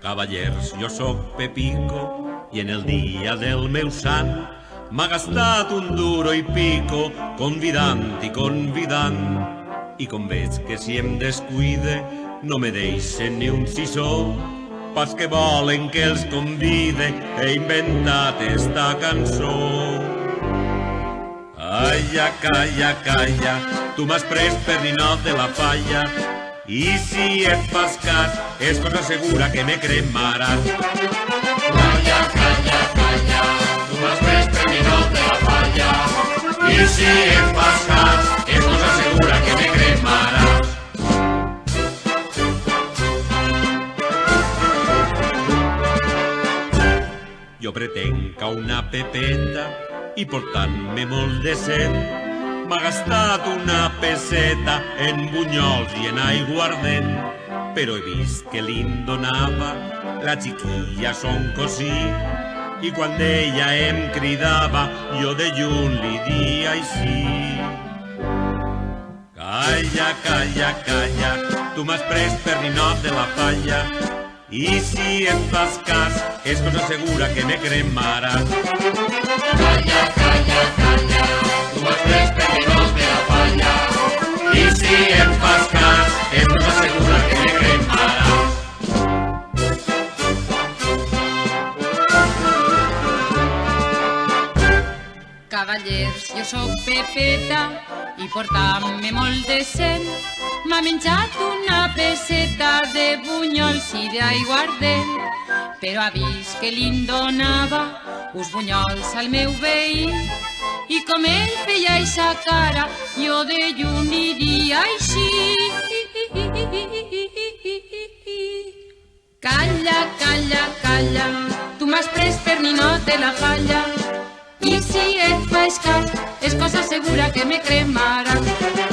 Cavallers, jo sóc Pepico i en el dia del meu sant m'ha gastat un duro i pico convidant i convidant. I com veig que si em descuide no me deixen ni un sisó, pas que volen que els convide he inventat esta cançó. Calla, calla, calla, tu m'has pres per ninot de la falla i si et fas cas és cosa segura que me cremaràs. Calla, calla, calla, tu m'has pres per ninot de la falla i si et fas cas és cosa segura que me cremaràs. Jo pretenc a una pepeta i portant-me molt de set m'ha gastat una peseta en bunyols i en aiguardent, però he vist que li'n donava la xiquilla son cosí i quan ella em cridava jo de lluny li dia així. Calla, calla, calla, tu m'has pres per ninot de la falla i si et fas cas és cosa segura que me cremaràs. Calla, calla, calla, tu m'has pres per ninot de la falla i si em fas cas és cosa segura que me cremaràs. Cavallers, jo sóc Pepeta i portant-me molt de cent m'ha menjat una peseta de bunyols i d'aiguardent, però ha vist que li'n donava uns bunyols al meu veí i com ell feia eixa cara jo de lluny diria així. Calla, calla, calla, tu m'has pres per ninot de la falla i si et fas cas és cosa segura que me cremaràs.